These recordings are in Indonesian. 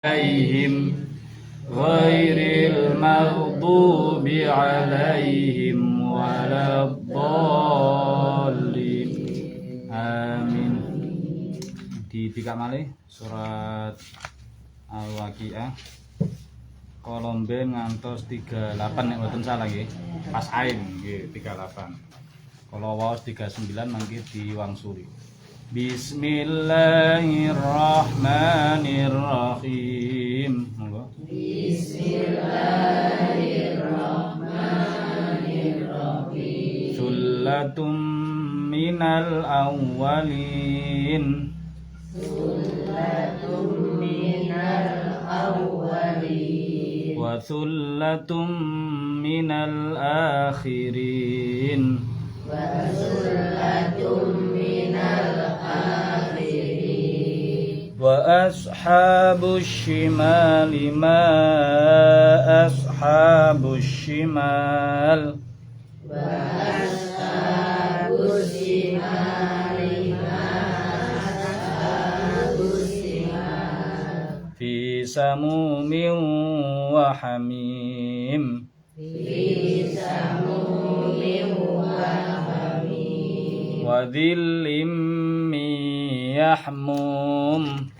عليهم غير المغضوب عليهم ولا الضالين amin. Dibikak malih surat Al-Waqiah kolomben ngantos 38 nek mboten salah nggih. Pas ain nggih 38. Kalau waos 39 mangke diwangsuli. Bismillahirrahmanirrahim. Bismillahirrahmanirrahim. Sullatum minal awwalin. Sullatum minal awwalin. Wa sullatum minal akhirin. Wa sullatum minal akhirin. Wa ashabus shimali ma ashabus shimal. Wa ashabus shimali ma ashabus shimal. Fi samumin wa hamim. Fi samumin wa hamim. Wa dhillim min yahmum.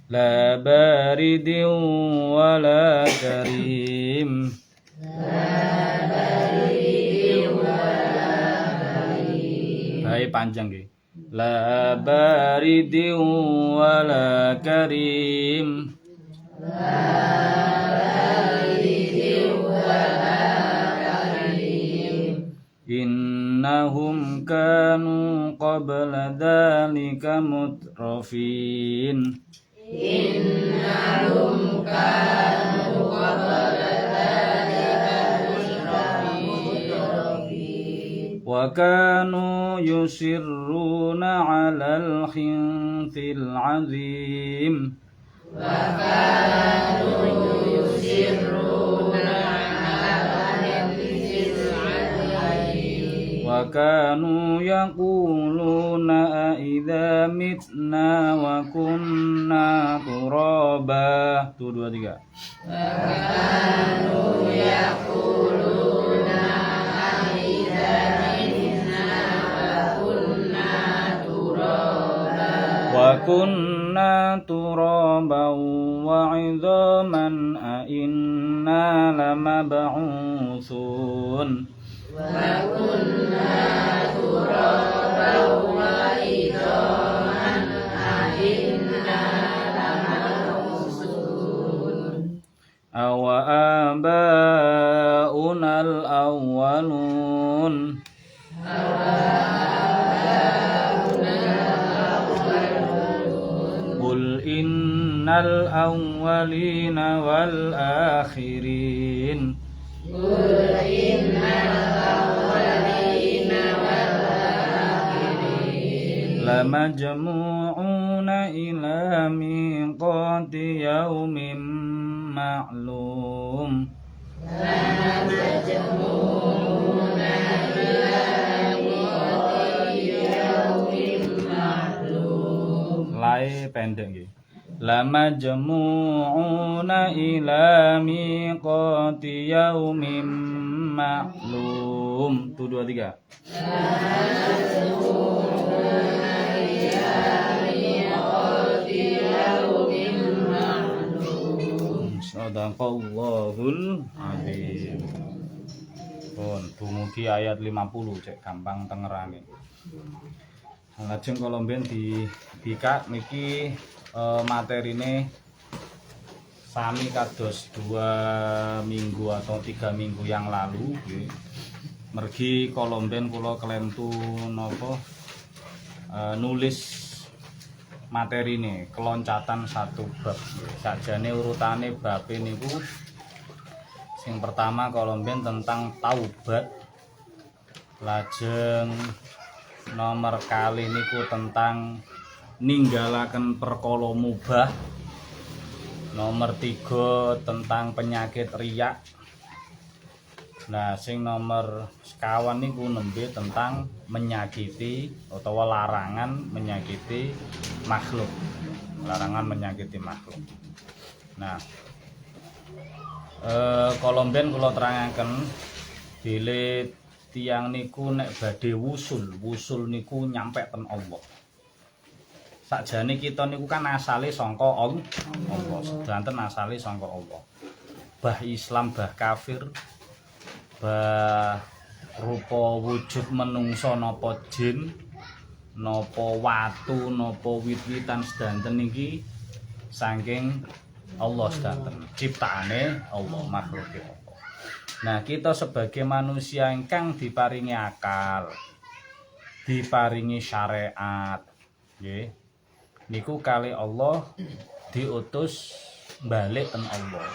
La baridin wala karim. Hai panjang nggih. La baridin wala karim. Innahum kanu qabla dhalika mutrafin. Innahum kanu qabla dhalika mutrafin. Wa kanu yusirruna 'alal khinthil 'azim. Wa kanu yusirruna 'alal khinthil 'azim. Wa kanu yaquluna a idza mitna wa kunna turaba. 1 2 3. Wa kanu yaquluna a idza mitna wa kunna turaba. Wa kunna turaban wa 'idhaman a inna lamab'utsun. Wa kunna turaban wa idhaman a inna lamab'utsun. Aw aba'unal awwalun. Qul innal awwalina wal akhirin. Qul innal awwalina wal akhirin. Lamajmu'una ila miqati yaumin ma'lum. Lamajmu'una ila miqati yaumin ma'lum. Lai pendek nggih. Lamajmu'una ila miqati yaumin ma'lum. 1 2 3. Sadaqallahul azim. Pun dumugi ayat 50 cek gampang tengerane. Lajeng kala mben dibikak niki materine sami kados 2 minggu atau 3 minggu yang lalu nggih. Mergi kala mben kula kelentu napa nulis materine keloncatan 1 bab. Sakjane urutane babe niku sing pertama kolomben tentang taubat. Lajeng nomor kali niku tentang ninggalaken perkara mubah. Nomor 3 tentang penyakit riya. Nah, sing nomor sekawan niku nembe tentang menyakiti utawa larangan menyakiti makhluk. Larangan menyakiti makhluk. Nah, kalau mben kula terangaken bilih tiyang niku nek badhe wusul niku nyampe ten Allah. Sakjane kita niku kan asale saka Allah, sedanten asale saka Allah. Bah Islam, bah kafir, bah rupa wujud menungso napa jin, napa watu, napa wit-witan sedanten niki saking Allah sedanten. Ciptaane Allah, makhluke Allah. Nah, kita sebagai manusia ingkang diparingi akal, diparingi syariat, nggih. Niku kali Allah diutus balik ten Allah.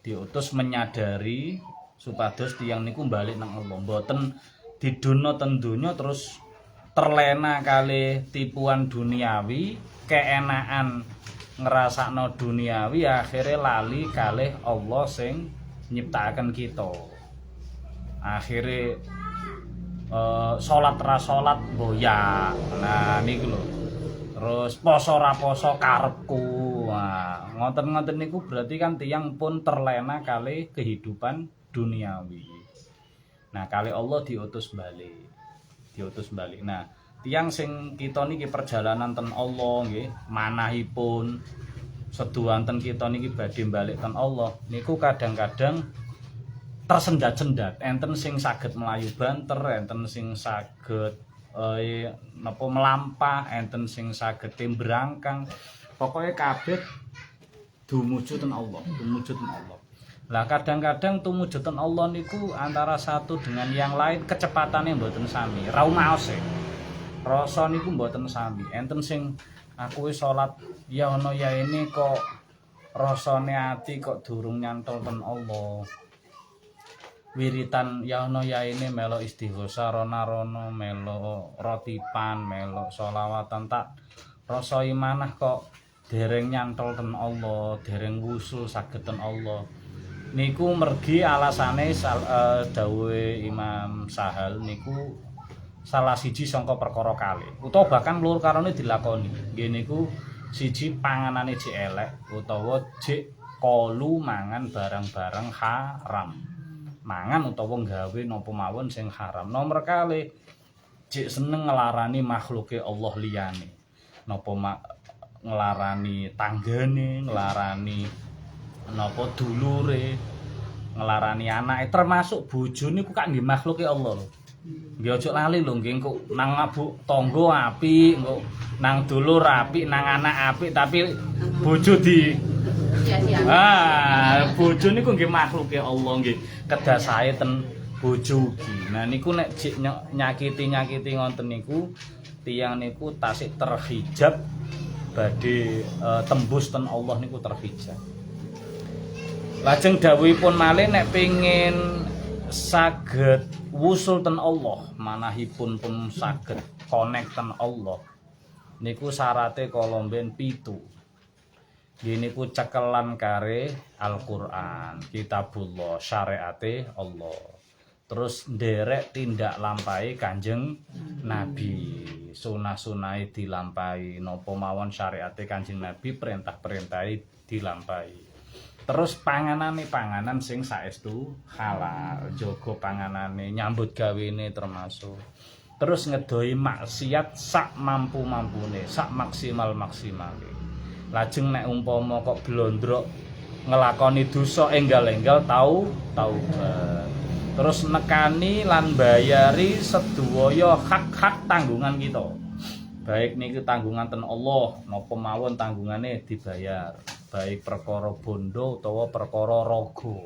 Diutus menyadari supados tiyang niku balik nang Allah. Mboten didono ten donya terus terlena kali tipuan duniawi, keenaan ngrasakno duniawi akhirnya lali kalih Allah sing nyiptakan kita. Akhirnya salat ra salat boyak. Nah niku lho. Terus poso ra poso karepku. Nah, ngoten-ngoten niku berarti kan tiyang pun terlena kali kehidupan duniawi. Nah, kali Allah diutus balik. Nah, tiyang sing kita niki perjalanan ten Allah nggih, manahipun seduanten kita niki badhe balik ten Allah. Niku kadang-kadang tersendat-sendat, enten sing saged melayu banter, enten sing saged napa melampah, enten sing saged tembrangkang. Pokoke kabeh tumuju ten Allah. Lah kadang-kadang tumuju ten Allah niku antara satu dengan yang lain kecepatannya mboten sami. Raumaos e. Rasa niku mboten sami. Enten sing aku wis salat ya ana ya ini kok rasane ati kok durung nyantol ten Allah. Wiritan ya ana ya ini melo istighosah rono melo rotipan melo sholawatan tak rasa imanah kok dereng nyantol ten Allah, dereng wusul saged ten Allah. Niku mergi alasane dawuhe Imam Sahal niku salah siji sangka perkara kalih utawa bahkan lur karone dilakoni. Nggih niku siji panganane jek elek utawa jek kolu mangan barang-barang haram. Mangan utawa gawe napa mawon sing haram. Nomor kalih jek seneng nglarani makhluke Allah liyane. Napa nglarani tanggane, nglarani napa dulure, nglarani anake termasuk bojone ku kak nggih makhluke Allah lho. Nggih aja lali lho nggih engko nang mabuk tangga apik, engko nang dulur apik, nang anak apik tapi bojo di bojo niku nggih makhluke Allah nggih. Kedasae ten bojo ugi. Nah niku nek jek nyakiti ngoten niku tiyang niku tasik terhijab badhe tembus ten Allah niku terhijab. Lajeng dawuhipun malih nek pengin saged wusul ten Allah, manahipun pun saged connect ten Allah. Niku syarate kala mben 7. Gini ku cekelan kare Al-Qur'an, kitabullah, syariate Allah. Terus nderek tindak lampahi Kanjeng Nabi, sunah-sunahe dilampahi, napa mawon syariate Kanjeng Nabi, perintah-perintahe dilampahi. Terus panganan sing saestu halal, jaga panganane, nyambut gawene termasuk. Terus ngedoi maksiat sak mampu-mampune, sak maksimal-maksimale. Lajeng nek umpama kok blondrok ngelakoni dosa enggal-enggal taubat. Terus nekani lan bayari sedaya hak-hak tanggungan kita. Baik niki tanggungan ten Allah napa mawon tanggungane dibayar. Baik perkara bondo utawa perkara raga.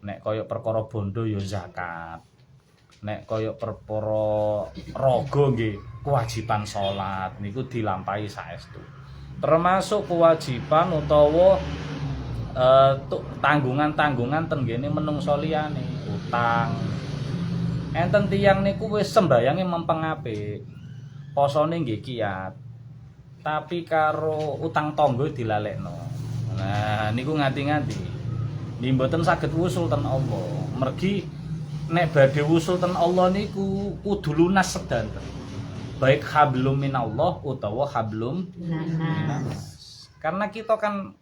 Nek kaya perkara bondo ya zakat. Nek kaya perkara raga nggih kewajiban salat niku dilampahi saestu. Termasuk kewajiban utawa tanggungan-tanggungan tenggene menungso liyane, utang. Enten tiyang niku wis sembayange mempeng apik. Posone nggih kiat. Tapi karo utang tangga dilalekno. Nah, niku ngati-ngati. Nggih mboten saged wusul ten Allah. Mergi nek badhe wusul ten Allah niku kudu lunas sedanten. Baik hablum minallah utawa hablum minannas. Karena kita kan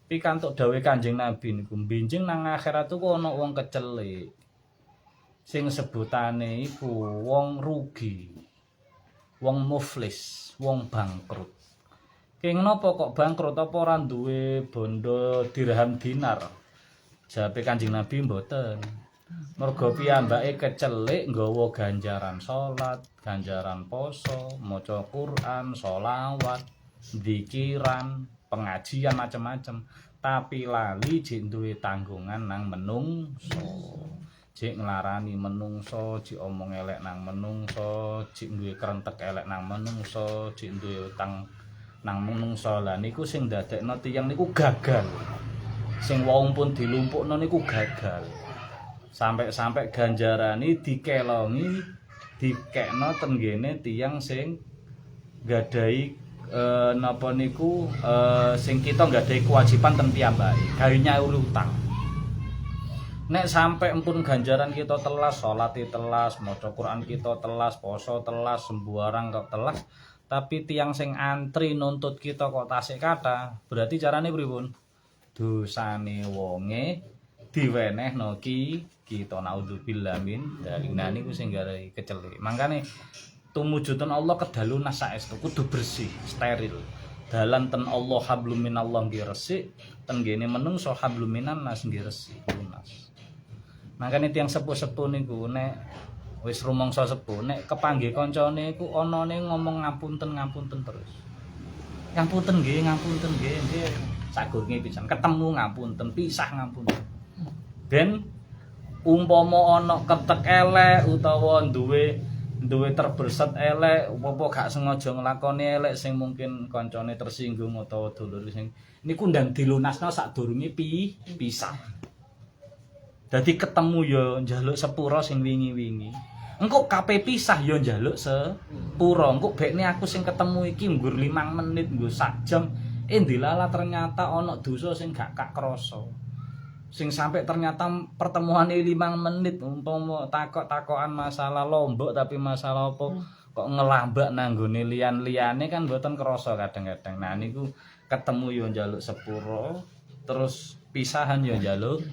pikantuk dawuh Kanjeng Nabi niku benjing nang akhirat ku ana wong kecelik. Sing sebutane iku wong rugi. Wong muflis, wong bangkrut. Kenging napa kok bangkrut apa ora duwe bondo dirham dinar? Jawabe Kanjeng Nabi mboten. Mergo piyambake kecelik nggawa ganjaran salat, ganjaran poso, maca Quran, sholawat, dzikiran, pengajian macam-macam, tapi lali jek duwe tanggungan nang menungso. Jek nglarani menungso, jek omong elek nang menungso, jek duwe krentek elek nang menungso, jek duwe utang nang menungso. Lah niku sing ndadekno tiyang niku gagal. Sing wong pun dilumpukno niku gagal. Sampai ganjarane dikelongi dikekno tenggene tiyang sing gadai napa niku sing kita gadai kewajiban ten piyambake gawe nyauri utang. Nek sampai empun ganjaran kita telas, salat telas, maca Quran kita telas, poso telas, sembarang kok telas, tapi tiyang sing antri nuntut kita kok tasik kathah, berarti carane pripun? Dosane wonge diwenehno kita naudzubillah min dzalik. Nah niku sing gawe kecelik. Mangkane tumujudan Allah kedalunas saestu kudu bersih, steril. Dalan ten Allah hablum minallah nggih resik, ten gene menungso hablum minannas nggih resik, lunas. Mangkane tiyang sepuh-sepuh niku nek wis rumangsa sepuh nek kepanggih kancane iku anane ngomong ngapunten terus. Ngapunten nggih, nggih. Sagurunge pisan ketemu ngapunten, pisah ngapunten. Ben umpama ana ketek elek utawa duwe terberset elek apa gak sengaja nglakoni elek sing mungkin kancane tersinggung utawa dulur sing niku ndang dilunasno sadurunge pisah. Dadi ketemu ya njaluk sepura sing wingi-wingi. Engko kape pisah ya njaluk sepura. Engko bekne aku sing ketemu iki nggur 5 menit, nggo sak jam. Dilala ternyata ana dosa sing gak krasa. Sing sampai ternyata pertemuane 5 menit umpama takok-takokan masalah Lombok tapi masalah apa kok ngelambak nang nggone liyan-liyane kan mboten krasa kadang-kadang. Nah niku ketemu yo njaluk sepuro, terus pisahan yo njaluk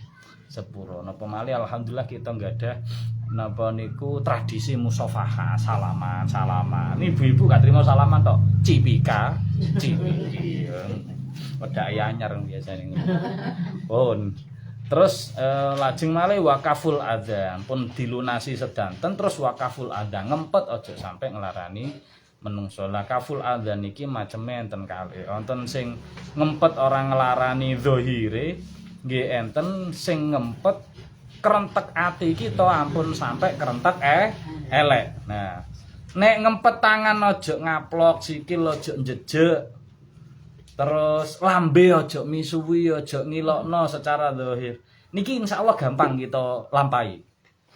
sepuro. Napa malih alhamdulillah kita nggadah napa niku tradisi musafaha, salaman. Ini ibu-ibu gak trimo salaman tok, cipika. Wedake anyar biasane. Pun terus lajeng malih wakaful adzan pun dilunasi sedanten terus wakaful adzan ngempet aja sampai nglarani menungso. Lah kaful adzan iki maceme enten kalih. Wonten sing ngempet orang nglarani zahire, nggih enten sing ngempet krentek ati kita ampun sampai krentek elek. Nah, nek ngempet tangan aja ngaplok, sikil aja njejeg. Terus lambe aja misuwi, aja ngilokno secara zahir. Niki insyaallah gampang kita lampahi.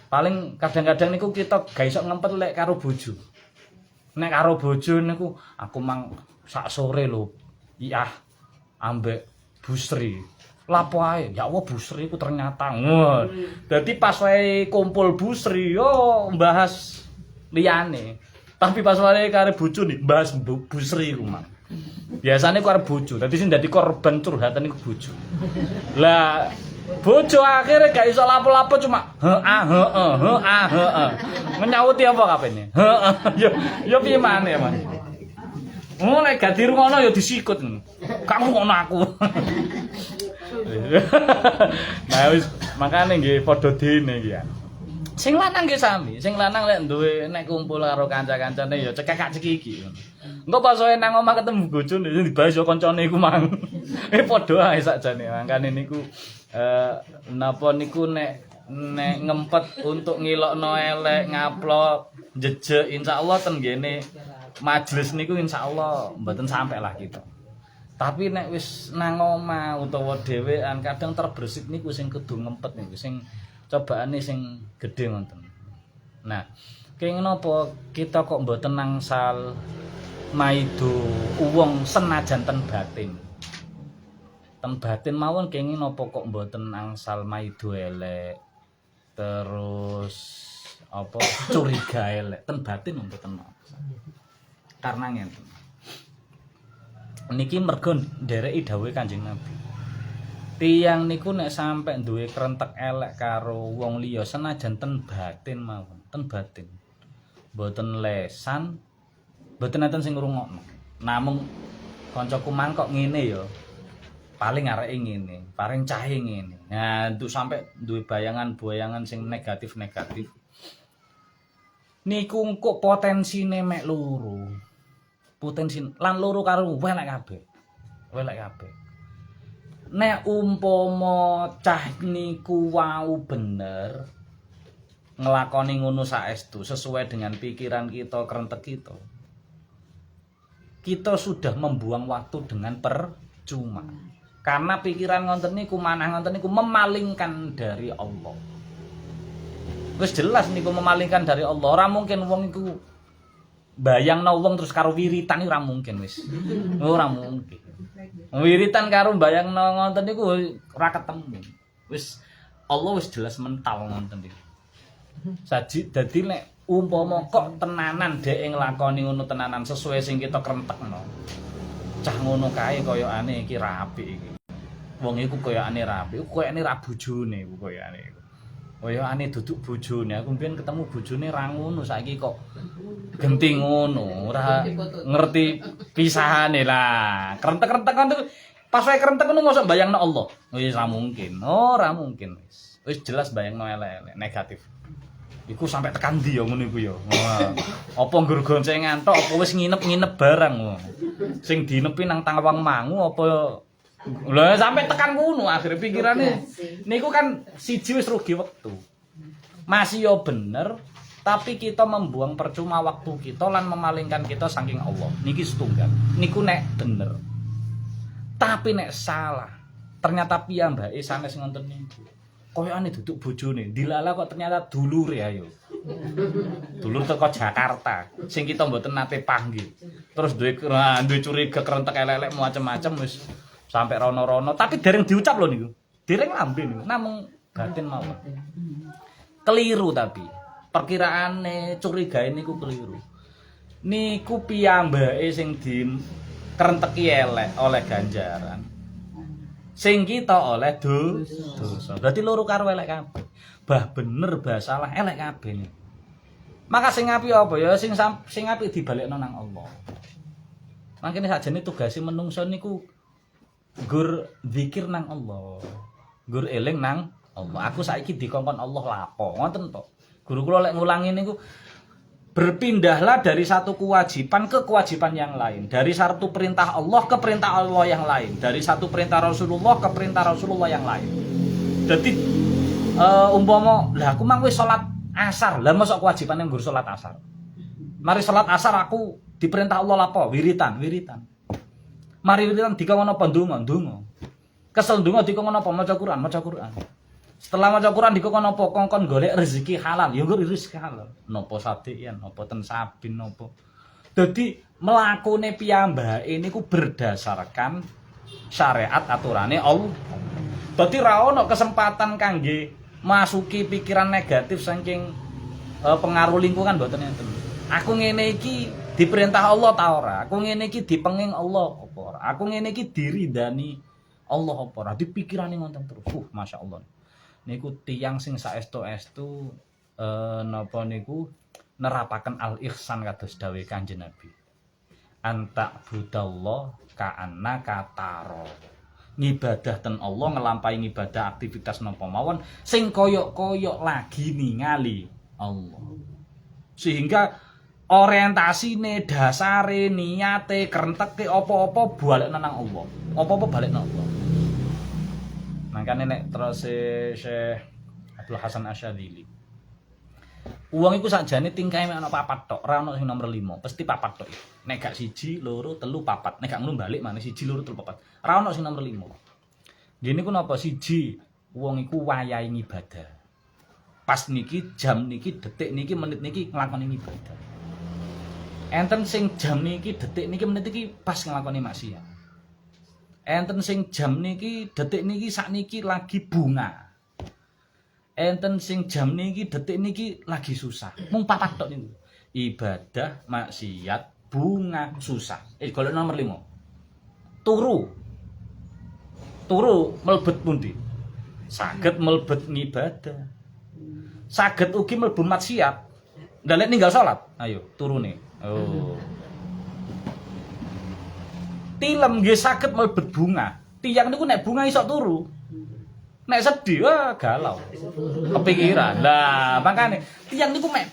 Paling kadang-kadang niku kita gak iso ngempet lek karo bojo. Nek karo bojo niku aku mang sak sore lho. Iya ambek Bu Sri. Lapo ae? Ya Allah Bu Sri ku ternyata ngono. Dadi pas wae kumpul Bu Sri yo bahas liyane. Tapi pas wae karo bojo nih bahas Bu Sri ku mang. Biasane ku arep bojo, dadi sing dadi korban curhatan iku bojo. Lah bojo akhirnya gak iso lapo-lapo cuma heeh. Menyauti apa kapene? Heeh. Yo piye maneh, Mas? Nek gak dirungono ya disikut. Gak ngono aku. Nah wis makane nggih padha dene iki ya. Sing lanang nggih sami, sing lanang lek duwe nek kumpul karo kanca-kancane ya cekak-cekiki. Engko pas wae nang omah ketemu bojone dibahas yo kancane iku mang. Padha ae sakjane. Mangkane niku napa niku nek ngempet untuk ngilokno elek, ngaplok, jejeg insyaallah ten ngene majelis niku insyaallah mboten sampai lah kita. Tapi nek wis nang omah utawa dhewean kadang terbersit niku sing kudu ngempet niku sing cobaane sing gedhe ngoten. Nah, kenging napa kita kok mboten nangsal maido wong senajan ten batin. Ten batin mawon kenging napa kok mboten nangsal maido elek. terus apa curiga elek ten batin mboten karena ngenten niki mergo ndereki dawuhe Kanjeng Nabi tiyang niku nek sampe duwe krentek elek karo wong liya senajan ten batin mawon ten batin mboten lesan mboten enten sing ngrungokno namung kancaku mang kok ngene ya paling areke ngene paling cahe ngene nah untuk sampe duwe bayangan-bayangan sing negatif-negatif niku kok potensine mek loro potensi lan loro karo welek kabeh nek umpama cah niku wau bener nglakoni ngono saestu sesuai dengan pikiran kita krentek kita sudah membuang waktu dengan percuma karena pikiran ngonten niku manah ngonten niku memalingkan dari Allah wis jelas niku memalingkan dari Allah ora mungkin wong iku bayangno wong terus karo wiritan ora mungkin wis. Ora mungkin. Wiritan karo bayangno ngoten niku ora ketemu. Wis Allah wis jelas mental ngoten niku. Saji dadi nek umpama kok tenanan dhek nglakoni ngono tenanan sesuai sing kita krentekno. Cah ngono kae koyokane iki ra apik iki. Wong iku koyokane ra apik, koyokane ra bojone iku koyokane iku. Koyokane duduk bojone, aku mbiyen ketemu bojone ra ngono, saiki kok genti ngono, ora ngerti pisahane lah. Krentek-krentek kan pas wae krentek ngono mosok bayangno Allah. Wis ra mungkin. Ora mungkin wis. Wis jelas bayangno elek-elek negatif. Iku sampai tekan ndi ya ngono iku ya. Apa nggur goncengan tok apa wis nginep-nginep barang. Sing dinepi nang Tawang Mangu apa lha sampai tekan ngono akhire pikirane niku kan siji wis rugi wektu. Masih yo bener tapi kita membuang percuma waktu kita lan memalingkan kita saking Allah. Niki setunggal. Niku nek bener. Tapi nek salah, ternyata piyambake sanes ngonten niku. Koyokane duduk bojone, dilala kok ternyata dulure ayo. Dulur teko Jakarta, sing kita mboten nate panggil. Terus duwe curiga krentek elek-elek macam-macam wis sampai rono-rono, tapi dereng diucap lho niku. Dereng lambe niku, namung batin mawon. Keliru tapi perkiraane curigae niku keliru. Niku piyambake sing dikrenteki elek oleh ganjaran. Sing kita oleh dosa. Berarti loro karo elek kabeh. Bah bener bah salah elek kabeh niku. Maka sing apik apa ya sing apik dibalekno nang Allah. Mangkene sakjane tugase menungso niku gur zikir nang Allah. Gur eling nang Allah. Aku saiki dikongkon Allah lapo. Ngoten to. Guru kula lek ngulangi niku berpindahlah dari satu kewajiban ke kewajiban yang lain. Dari satu perintah Allah ke perintah Allah yang lain. Dari satu perintah Rasulullah ke perintah Rasulullah yang lain. Jadi umpama lah aku mang wis salat asar. Lah mosok kewajibane nggur salat asar. Mari salat asar aku diperintah Allah lapo? Wiritan. Mari wiritan dikon apa ndonga? Kesel ndonga dikon apa? Maca Quran. Setelah maca Quran dikon apa? Kongkon golek rezeki halal. Ya nggur rezeki halal. Napa sadeyan, napa ten sabin napa. Dadi mlakune piyambake niku berdasarkan syariat aturane Allah. Dadi ra ono kesempatan kangge masuki pikiran negatif saking pengaruh lingkungan mboten enten. Aku ngene iki diperintah Allah ta ora? Aku ngene iki dipenging Allah apa ora? Aku ngene iki diridani Allah apa ora? Dipikirane ngoten terus. Masyaallah. Niku tiyang sing saestu-estu napa niku nerapaken al-ihsan kados dawuh Kanjeng Nabi. Anta budallah ka'annaka taro. Ngibadah ten Allah ngelampahi ngibadah aktivitas napa mawon sing koyok-koyok lagi ningali Allah. Sehingga orientasine, dasare, niate, krenteke apa-apa balekna nang Allah. Apa-apa balekna Allah. Makane nek terus Syekh Abdul Hasan Asyadzili. Uang iku sakjane tingkahe mek ana 4 tok, ora ono sing nomor 5, pasti 4 tok. Nek gak 1, 2, 3, 4. Nek gak ngono balik maneh 1, 2, 3, 4. Ora ono sing nomor 5. Dene ku napa 1 wong iku wayahe ibadah. Pas niki, jam niki, detik niki, menit niki nglakoni ibadah. Enten sing jam niki, detik niki, menit niki pas nglakoni maksiat. Enten sing jam niki, detik niki, sak niki lagi bunga. enten sing jam niki detik niki lagi susah. Mung 4 tok niku. Ibadah, maksiat, bunga, susah. Golek nomor 5. Turu mlebet pundi? Saged mlebet ngibadah. Saged ugi mlebu maksiat. Ndalek ninggal salat. Ayo turune. Oh. Tilem nggih saged mlebet bunga. Tiyang niku nek bunga iso turu. Nek sedih wah galau. Kepikiran. Lah, makane tiyang niku mek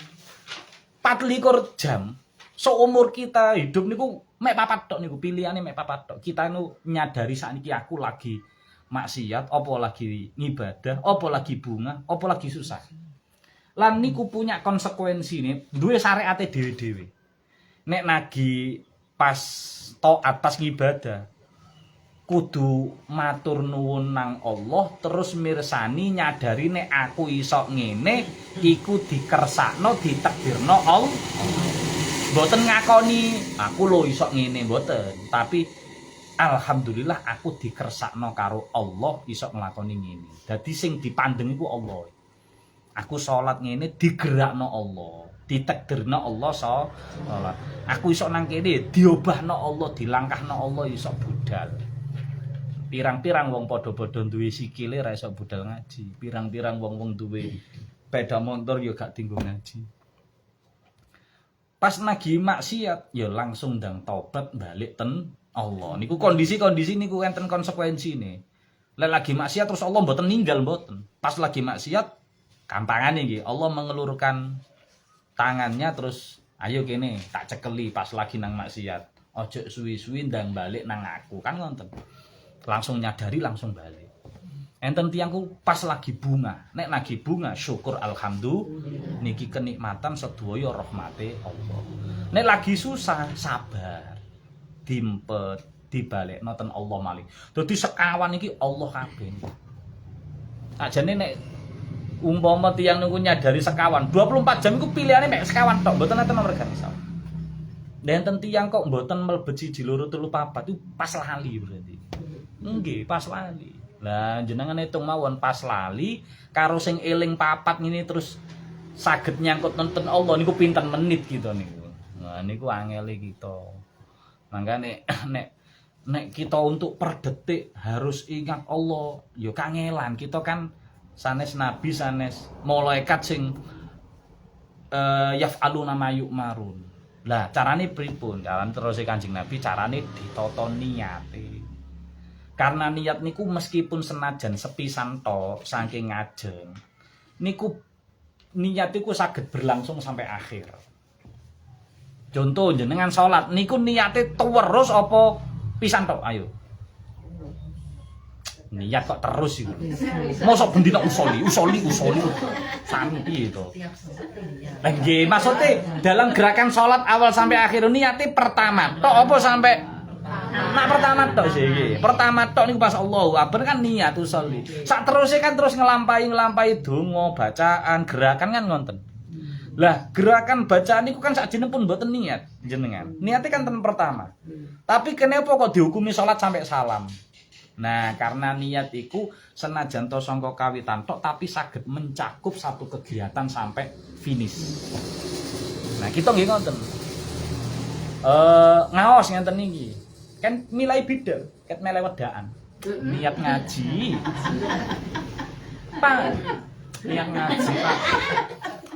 24 jam. Seumur kita hidup niku mek 4 tok niku, pilihane mek 4 tok. Kita niku nyadari sakniki aku lagi maksiat, apa lagi ngibadah, apa lagi bunga, apa lagi susah. Lan niku punya konsekuensi nih, duwe syariate dhewe-dhewe. Nek nagi pas taat pas ngibadah kudu matur nuwun nang Allah terus mirsani nyadari nek aku iso ngene iku dikersakno ditakdirno Allah. Mboten ngakoni aku lho iso ngene mboten, tapi alhamdulillah aku dikersakno karo Allah iso nglakoni ngene. Dadi sing dipandeng iku Allah. Aku salat ngene digerakno Allah, ditakdirno Allah salat. Aku iso nang kene diobahno Allah, dilangkahno Allah iso budal. Pirang-pirang wong padha-padha duwe sikile ra iso budal ngaji. Pirang-pirang wong-wong duwe sepeda motor ya gak tinggo ngaji. Pas nagi maksiat ya langsung ndang tobat balik ten Allah. Niku kondisi-kondisi niku enten konsekuensine. Lek lagi maksiat terus Allah mboten ninggal mboten. Pas lagi maksiat gampangane nggih Allah mengelurkan tangannya terus ayo kene tak cekeli pas lagi nang maksiat. Ojo suwi-suwi ndang balik nang aku kan ngoten. Langsung nyadari langsung balik. Enten tiyangku pas lagi bunga, nek lagi bunga syukur alhamdulillah niki kenikmatan sedaya rahmate Allah. Nek lagi susah sabar. Dimpet dibalekno ten Allah malih. Dadi sekawan iki Allah kabeh. Ajane nek umpama tiyang niku nyadari sekawan 24 jam iku pilihane mek sekawan tok, mboten enten nomor gangsal. Nek enten tiyang kok mboten mlebet 1 2 3 4 itu pas lali berarti. Nggih, pas lali. Lah jenengan hitung mawon pas lali karo sing eling 4 ngene terus saged nyangkut nonton Allah niku pinten menit gitu niku. Nah niku angele kita. Mangkane nek kita untuk per detik harus ingat Allah, ya kangelan. Kita kan sanes nabi sanes malaikat sing yaf'aluna ma yu'marun. Lah carane pripun? Carane terus Kanjeng Nabi carane ditata niate. Karena niat niku meskipun senajan sepisan tok saking ngajeng niku niat iku saged berlangsung sampai akhir. Contoh jenengan salat niku niate terus apa pisan tok ayo. Niat kok terus iku. Mosok bendina usoli. Sami piye to? Lah nggih maksude dalam gerakan salat awal sampai akhir niate pertama tok apa sampai nah pertama tok sih iki. Pertama tok niku pas Allahu Akbar kan niat usolli. Sak terusé kan terus ngelampahi donga, bacaan, gerakan kan ngonten. Lah, gerakan bacaan niku kan sakjane pun mboten niat jenengan. Niate kan ten pertama. Tapi kenapa kok dihukumi salat sampai salam? Nah, karena niat iku senajan to sangka kawitan tok tapi saged mencakup satu kegiatan sampai finish. Nah, kita nggih ngoten. Ngaos ngenten niki. Kan milai bidal, ket mele wedaan. Niat ngaji. Pak. Niat ngaji, Pak.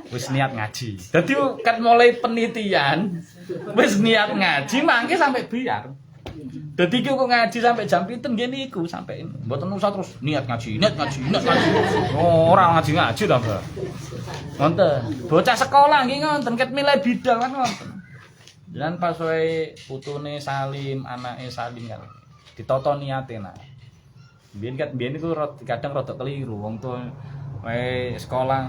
Wis niat ngaji. Dadi ket mulai penelitian, wis niat ngaji mangke sampai biar. Dadi ki kok ngaji sampai jam 7 nggih niku sampai mboten usah terus niat ngaji. Oh, ora ngaji ta, Mbak. Ngoten. Bocah sekolah nggih ngoten ket milai bidal kan ngoten. Dan pas wae putune Salim, anake Salim kan ditata niate nah. Biyen iku kadang rada keliru wong tuwa wae sekolah.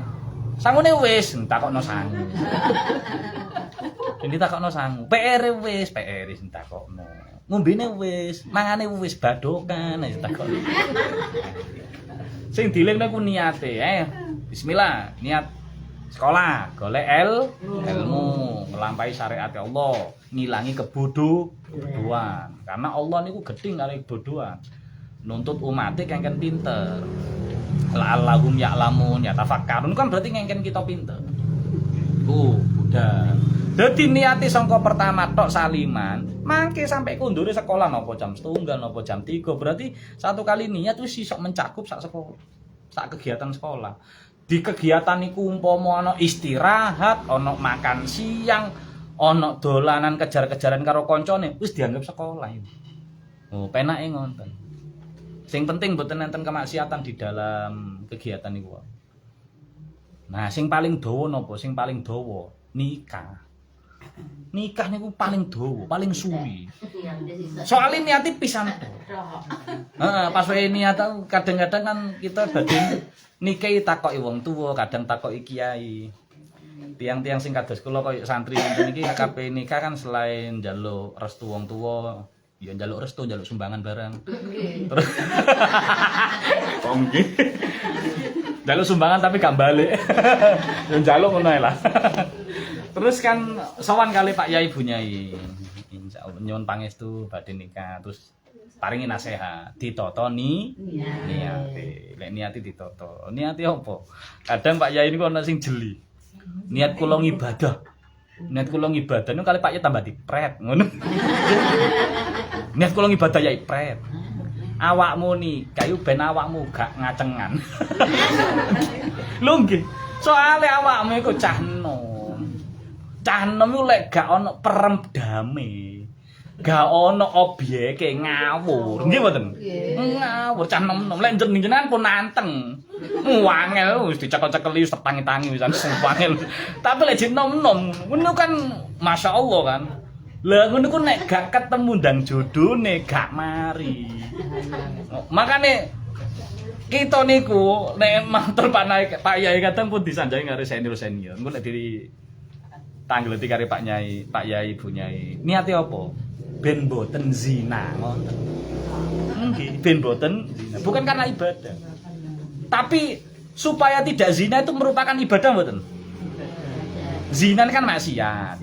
Sangune wis takokno sangu. Ini takokno sangu. PR wis takokno. Ngombene wis, mangane wis badokan wis takokno. Sing dilingno ku niate, bismillah, niat sekolah, golek ilmu, nglampahi syariat Allah, ngilangi kebodohan. Karena Allah niku gedhe karo kebodohan. nuntut umate kengken pinter. La'allahum ya'lamun yatafakkarun kan berarti ngengken kita pinter. Udah. Dadi niate sangka pertama tok saliman, mangke sampai kundure sekolah napa jam 1 napa jam 3. Berarti satu kali niat wis iso mencakup sak sekolah. Sak kegiatan sekolah. Di kegiatan iku umpama ana istirahat, ana makan siang, ana dolanan kejar-kejaran karo kancane, wis dianggap sekolah itu. Penake ngoten. Sing penting mboten enten kemaksiatan di dalam kegiatan iku. Nah, sing paling dawa napa? Sing paling dawa nikah. Nikah niku paling dawa, paling suwi. Soalnya niati pisan. Heeh, pas wae niat kadang-kadang kan kita badhe nikahi takoki wong tuwa, kadang takoki kiai. Tiang-tiang sing kados kula koyo santri ngoten iki kabeh nikah kan selain njaluk restu wong tuwa, ya njaluk restu, njaluk sumbangan bareng. Terus oh nggih. Njaluk sumbangan tapi gak balik. Ya njaluk ngono ae lah. Terus kan sowan kali Pak Yai Bu Nyai. Insyaallah nyuwun pangestu badhe nikah, terus paringi nasihat, ditata niate. Lek niati ditata. Niati apa? Kadang Pak Yai niku ana sing jeli. Niat kula ngibadah. Niat kula ngibadah niku kali Pak Yai tambah dipret ngono. Niat kula ngibadah Yai pret. Awakmu nikah yo ben awakmu gak ngacengan. Lho nggih. Soale awakmu iku cah enom. Cah enom iku lek gak ana peremdame. Gak ana obyeke ngawur. Nggih mboten? Ngawur cah enom-enom lek jenengan pun anteng. Wangel wis dicekel-cekeli wis tangi-tangi wisan wangel. Tapi lek enom-enom ngono kan masyaallah kan. Lah ngono ku nek gak ketemu ndang jodone gak mari. Makane kita niku nek matur Pak Yai kadang pun disanjai karo senior-senior. Engko nek di tanggleti karo Pak Yai Bu Nyai. Niate apa? Ben boten zina ngoten. Nggih, ben boten zina. Bukan karena ibadah. Tapi supaya tidak zina itu merupakan ibadah mboten? Zina kan maksiat.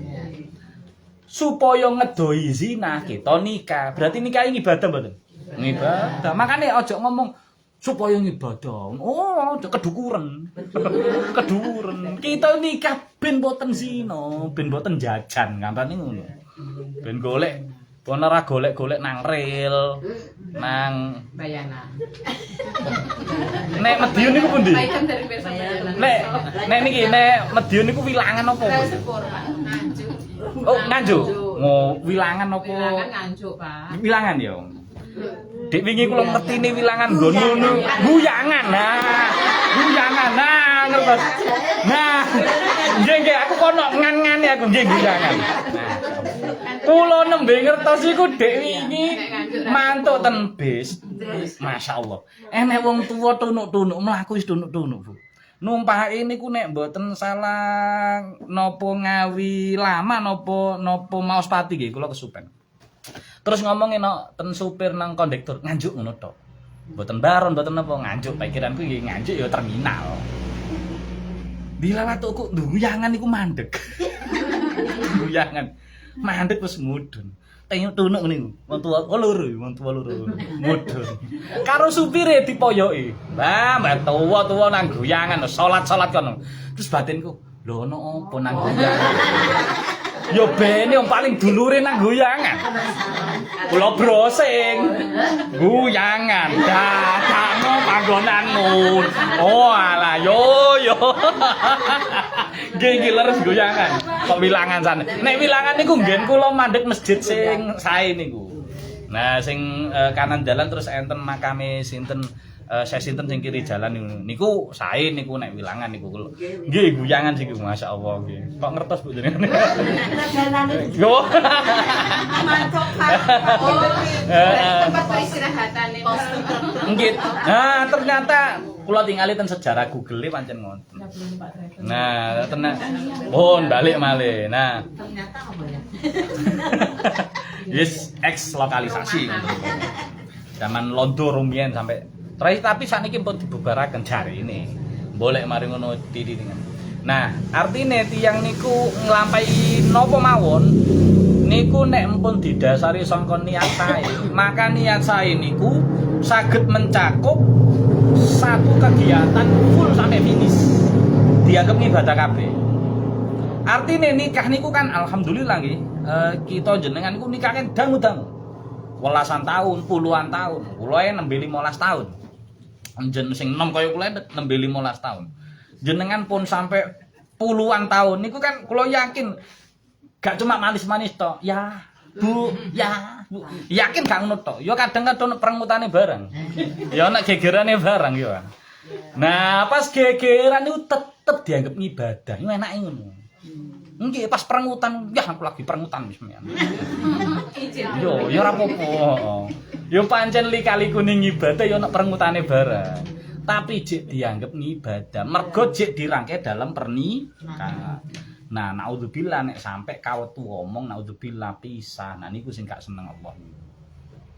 Supaya ngedoi zina kita nikah. Berarti nikah ini ibadah mboten? Ibadah. Makane aja ngomong supaya ngibadah. Oh, aja kedukuren. Kedukuren. Kita nikah ben boten zina, ben boten jajan, kampane ngono. Ben golek, ana ra golek-golek nang rel, nang Bayana. Nek Madiun niku pundi? Bayan dari Bayana. Nek niki nek Madiun niku wilangan apa? Sepur, Pak. Nganjuk. Oh, nganjuk. Oh, wilangan apa? Wilangan nganjuk, Pak. Wilangan ya. Dek wingi kula ngertine wilangan nggon ngono. Guyangan. Nah, guyangan. Nah, ngertos. Nah, nggih aku kono ngan-ngane aku nggih guyangan. Nah, kula nembe ngertos iku dek wingi mantuk ten bis. Masyaallah. Enek wong tuwa tunuk-tunuk mlaku wis tunuk-tunuk, Bu. Numpake niku nek mboten salah napa ngawi lama napa maos pati nggih kula kesupen. Terus ngomongin ten supir nang kondektur nganjuk ngono tok. Mboten baron, mboten napa nganjuk, pikiranku nggih nganjuk ya terminal. Dilawat kok guyangan iku mandeg. Guyangan. Mandeg wis mudhun. Tengok tunuk ngene iku. Wong tuwa loro, mudhun. Karo supire dipoyoki. Mbak tuwa nang guyangan salat-salat kono. Terus batinku, lho ono apa nang guyangan? Yo bene yang paling dulure nang guyangan. Kula brosing. Guyangan dadakno panggonanmu. Oh alah yo. Nggih leres guyangan. Kok wilangan sana. Nek wilangan niku nggen kula mandeg masjid sing sae niku. Nah sing kanan jalan terus enten makame sinten saya sinten sing kiri jalan niku sae niku nek wilangan niku nggih guyangan sing masyaallah nggih kok ngertos Bu jenengan yo Mantap, Pak. Oh, tempat peristirahatan nih. nggih nah ternyata kula tingali ten sejarah Google pancen ngoten nah tenan pun balik malih nah Ternyata apa ya? yes eks lokalisasi zaman Londo rumiyin sampai tapi sakniki pun dibubaraken jare ini. Boleh mari ngono titingan. Nah, artine tiyang niku nglampahi napa mawon niku nek empun didasari sangka niat sae, maka niat sae niku saged mencakup satu kegiatan full sampai finish. Dianggap ibadah kabeh. Artine nikah niku kan alhamdulillah nggih. Kita jenengan niku nikah kan dangu-dangu. Welasan tahun, puluhan tahun. Kula nembe 15 tahun. Njen sing enom kaya kula nembe 15 tahun. Jenengan pun sampai puluhan tahun niku kan kula yakin gak cuma manis-manis tok. Ya, Bu, ya, Bu. Yakin gak ngono tok. Ya kadang-kadang perengutane barang. Ya ana gegerane barang ya. Nah, pas gegeran itu tetep dianggap ibadah. Itu enake ngono. Nggih, pas perengutan, ya aku lagi perengutan wis men. Yo, ya ora apa-apa. Yo pancen likaliku ning ibadah ya ana perengutane barang. Tapi jek dianggap ibadah. Mergo jek dirangkai dalam pernikahan. Nah, naudzubillah nek sampai kawetu ngomong naudzubillah pisah. Nah niku sing gak seneng Allah.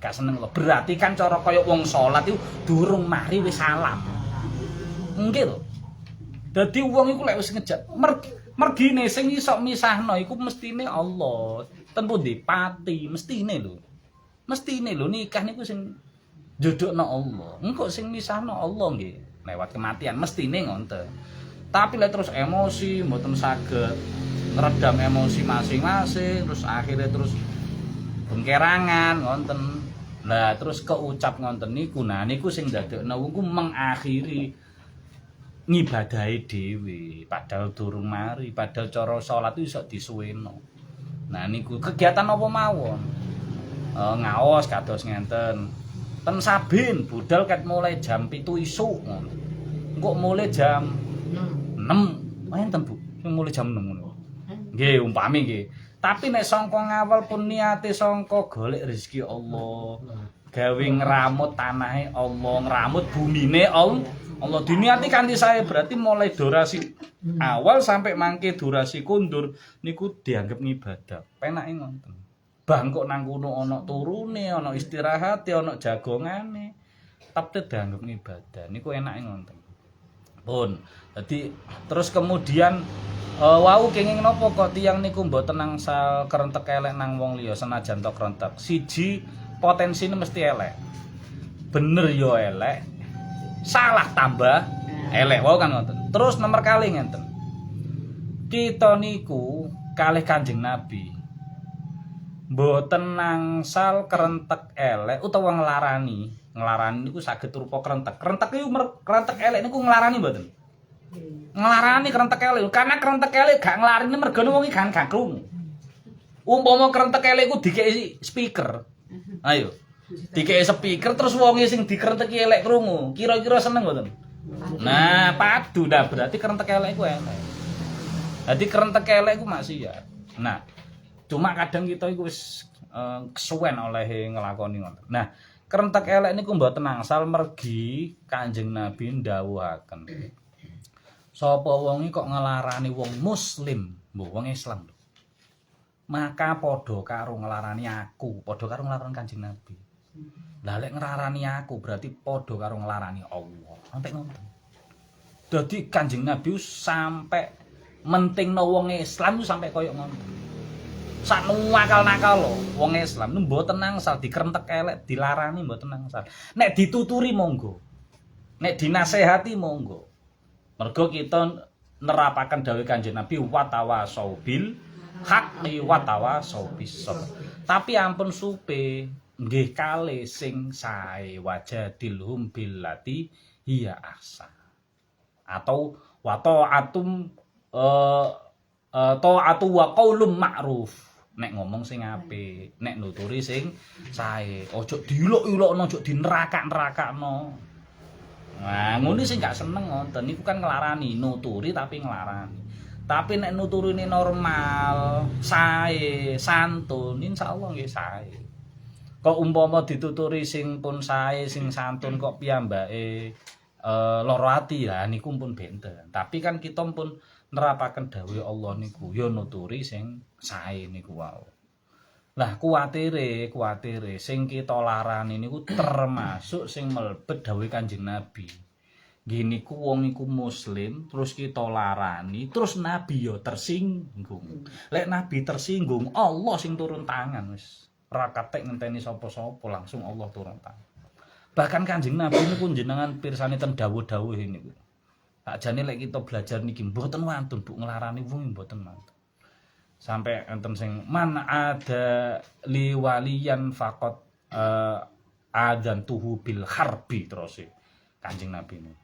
Gak seneng Allah. Berarti kan cara kaya wong salat iku durung mari wis salam. Nggih lho. Dadi wong iku lek wis ngejak mergine sing iso misahno iku mestine Allah. Ten pundi pati mestine lho. Mestine lho nikah niku sing jodhokno Allah. Engko sing misahno Allah nggih. Lewat kematian mestine ngoten. Tapi lek terus emosi mboten saged redam emosi masing-masing terus akhirnya terus bengkerangan ngonten. Lah terus keucap ngonten niku. Nah niku sing dadekno wong ku mengakhiri ngibadahi dhewe padahal durung mari padahal cara salat iso disuweno. Nah niku kegiatan apa mawon ngaos kados ngenten ten Sabin budal ket mulai jam 7 isuk ngono engko mulai jam 6 enten Bu sing mulai jam 6 ngono nggih umpami nggih tapi nek sangka ngawal pun niate sangka golek rezeki Allah gawe ngramut tanahe Allah ngramut bumine Allah diniati kanthi sae berarti mulai durasi awal sampai mangke durasi kundur niku dianggap ibadah. Penake ngoten. Bangkok nang kono ana turune, ana istirahate, ana jagongane. Tapi dianggap ibadah. Niku enake ngoten. Pun. Dadi terus kemudian wau kenging napa kok tiyang niku mboten nangsal kerentek elek nang wong liya senajan to kerentek. Siji potensine mesti elek. Bener yo elek. Salah tambah elek wae kan ngoten. Terus nomor kali ngenten. Kita niku kalih Kanjeng Nabi mboten nangsal kerentek elek utawa nglarani. Nglarani niku saged rupa kerentek. Kerentek niku kerentek elek niku nglarani mboten. Nglarani kerentek elek. Karena kerentek elek gak nglarani mergane wong iki gak krungu. Umpama kerentek elek ku dikeki speaker. Ayo. Dikei speaker terus wonge sing dikrenteki elek krungu. Kira-kira seneng mboten? Nah, padu dah berarti kerentek elek iku elek. Dadi kerentek elek iku maksiat. Nah, cuma kadang kita iku wis kesuwen oleh nglakoni ngoten. Nah, kerentek elek niku mboten angsal mergi Kanjeng Nabi ndhawuhaken. Sapa wong iki kok ngelarani wong muslim, mbok wong Islam. Maka padha karo nglarani aku, padha karo nglarani Kanjeng Nabi. Lah lek nglarani aku berarti padha karo nglarani Allah. Sampai ngoten. Dadi Kanjeng Nabi sampai mentingno wong Islam sampai koyo ngoten. Sak nakal-nakal lho wong Islam mboten nangsal dikrentek elek, dilarani mboten nangsal. Nek dituturi monggo. Nek dinasehati monggo. Mergo kita nerapaken dawuh Kanjeng Nabi watawasau bil haqqi watawasau bis sabr. Tapi ampun supe nggih kalih sing sae wajadilhum billati hiya ahsan. Atau wa ta'atum ta'atu wa qaulum ma'ruf. Nek ngomong sing apik, nek nuturi sing sae. Ojo diuluk-ulukno, ojo dinerakak-nerakakno. Nah, ngono sing gak seneng ngoten niku kan nglarani, nuturi tapi nglarani. Tapi nek nuturine normal, sae, santun, insyaallah nggih sae. Kok umpama dituturi sing pun sae, sing santun kok piyambake lara ati ya niku pun benten. Tapi kan kita pun nerapaken dawuh Allah niku ya nuturi sing sae niku wae. Lah kuwatire sing kita larani niku termasuk sing mlebet dawuh Kanjeng Nabi. Gini ku wong iku muslim terus kita larani terus Nabi ya tersinggung. Lek Nabi tersinggung Allah sing turun tangan wis. Ora katek ngenteni sapa-sapa langsung Allah turun tangan. Bahkan Kanjeng Nabi niku jenengan pirsani ten dawuh-dawuh niku. Sakjane lek kita belajar niki mboten wantun Bu nglarani wong mboten wantun. Sampai enten sing man ada liwaliyan faqat adan tuhu bil harbi terus Kanjeng Nabi niku.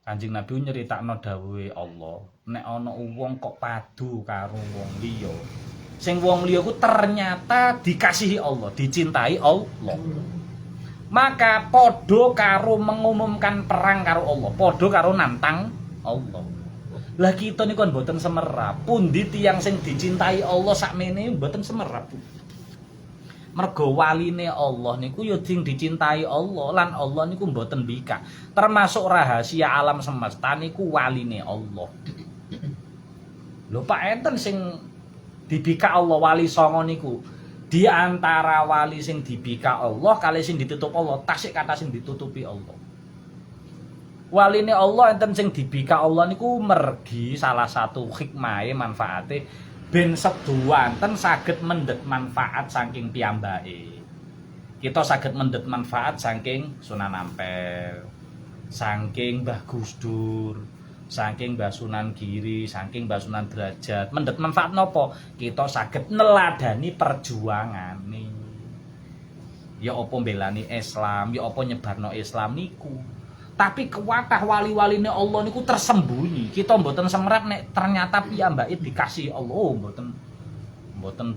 Kanjeng Nabi nyeritakno dawuhe Allah, nek ana wong kok padu karo wong liya. Sing wong liya ku ternyata dikasihi Allah, dicintai Allah. Maka padha karo mengumumkan perang karo Allah, padha karo nantang Allah. Lah kita niku mboten semerap. Pundi tiyang sing dicintai Allah sakmene mboten semerap. Mergo waline Allah niku ya sing dicintai Allah lan Allah niku mboten bika. Termasuk rahasia alam semesta niku waline Allah. Lho Pak enten sing dibika Allah wali songo niku. Di antara wali sing dibika Allah kali sing ditutup Allah, tasik kata sing ditutupi Allah. Waline Allah enten sing dibika Allah niku mergi salah satu hikmahe manfaate ben seduwanten saged mendhet manfaat saking piyambake. Kita saged mendhet manfaat saking Sunan Ampel, saking Mbah Gusdur, saking Mbah Sunan Giri, saking Mbah Sunan Derajat. Mendhet manfaat napa? Kita saged neladani perjuangane. Ya apa mbelani Islam, ya apa nyebarno Islam niku. Tapi kuwatah wali-waline Allah niku tersembunyi. Kita mboten semerap nek ternyata piyambake dikasih Allah. Oh, mboten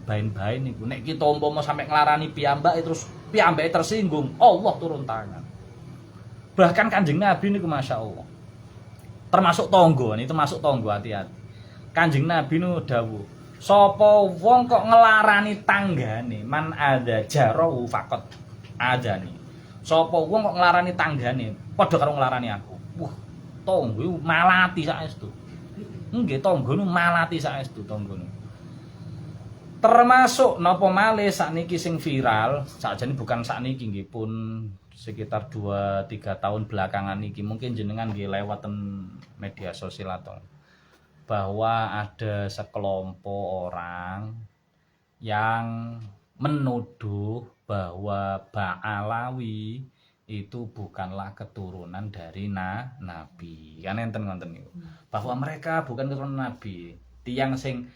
bain-bain niku. Nek kita umpama sampe nglarani piyambake terus piyambake tersinggung, Allah turun tangan. Bahkan Kanjeng Nabi niku masyaallah. Termasuk tangga, itu masuk tangga hati-hati. Kanjeng Nabi niku dawuh, sapa wong kok nglarani tanggane, man ada jarahu faqat adani. Sapa wong kok nglarani tanggane, padha karo nglarani aku. Wah, tangga iku malati saestu. Nggih, tangga niku malati saestu tangga niku. Termasuk napa malih sakniki sing viral, sakjane bukan sakniki nggih pun sekitar 2-3 tahun belakangan niki mungkin jenengan nggih lewaten media sosial atau bahwa ada sekelompok orang yang menuduh bahwa Ba'alawi itu bukanlah keturunan dari Nabi. Kan enten ngoten niku. Bahwa mereka bukan keturunan Nabi. Tiyang sing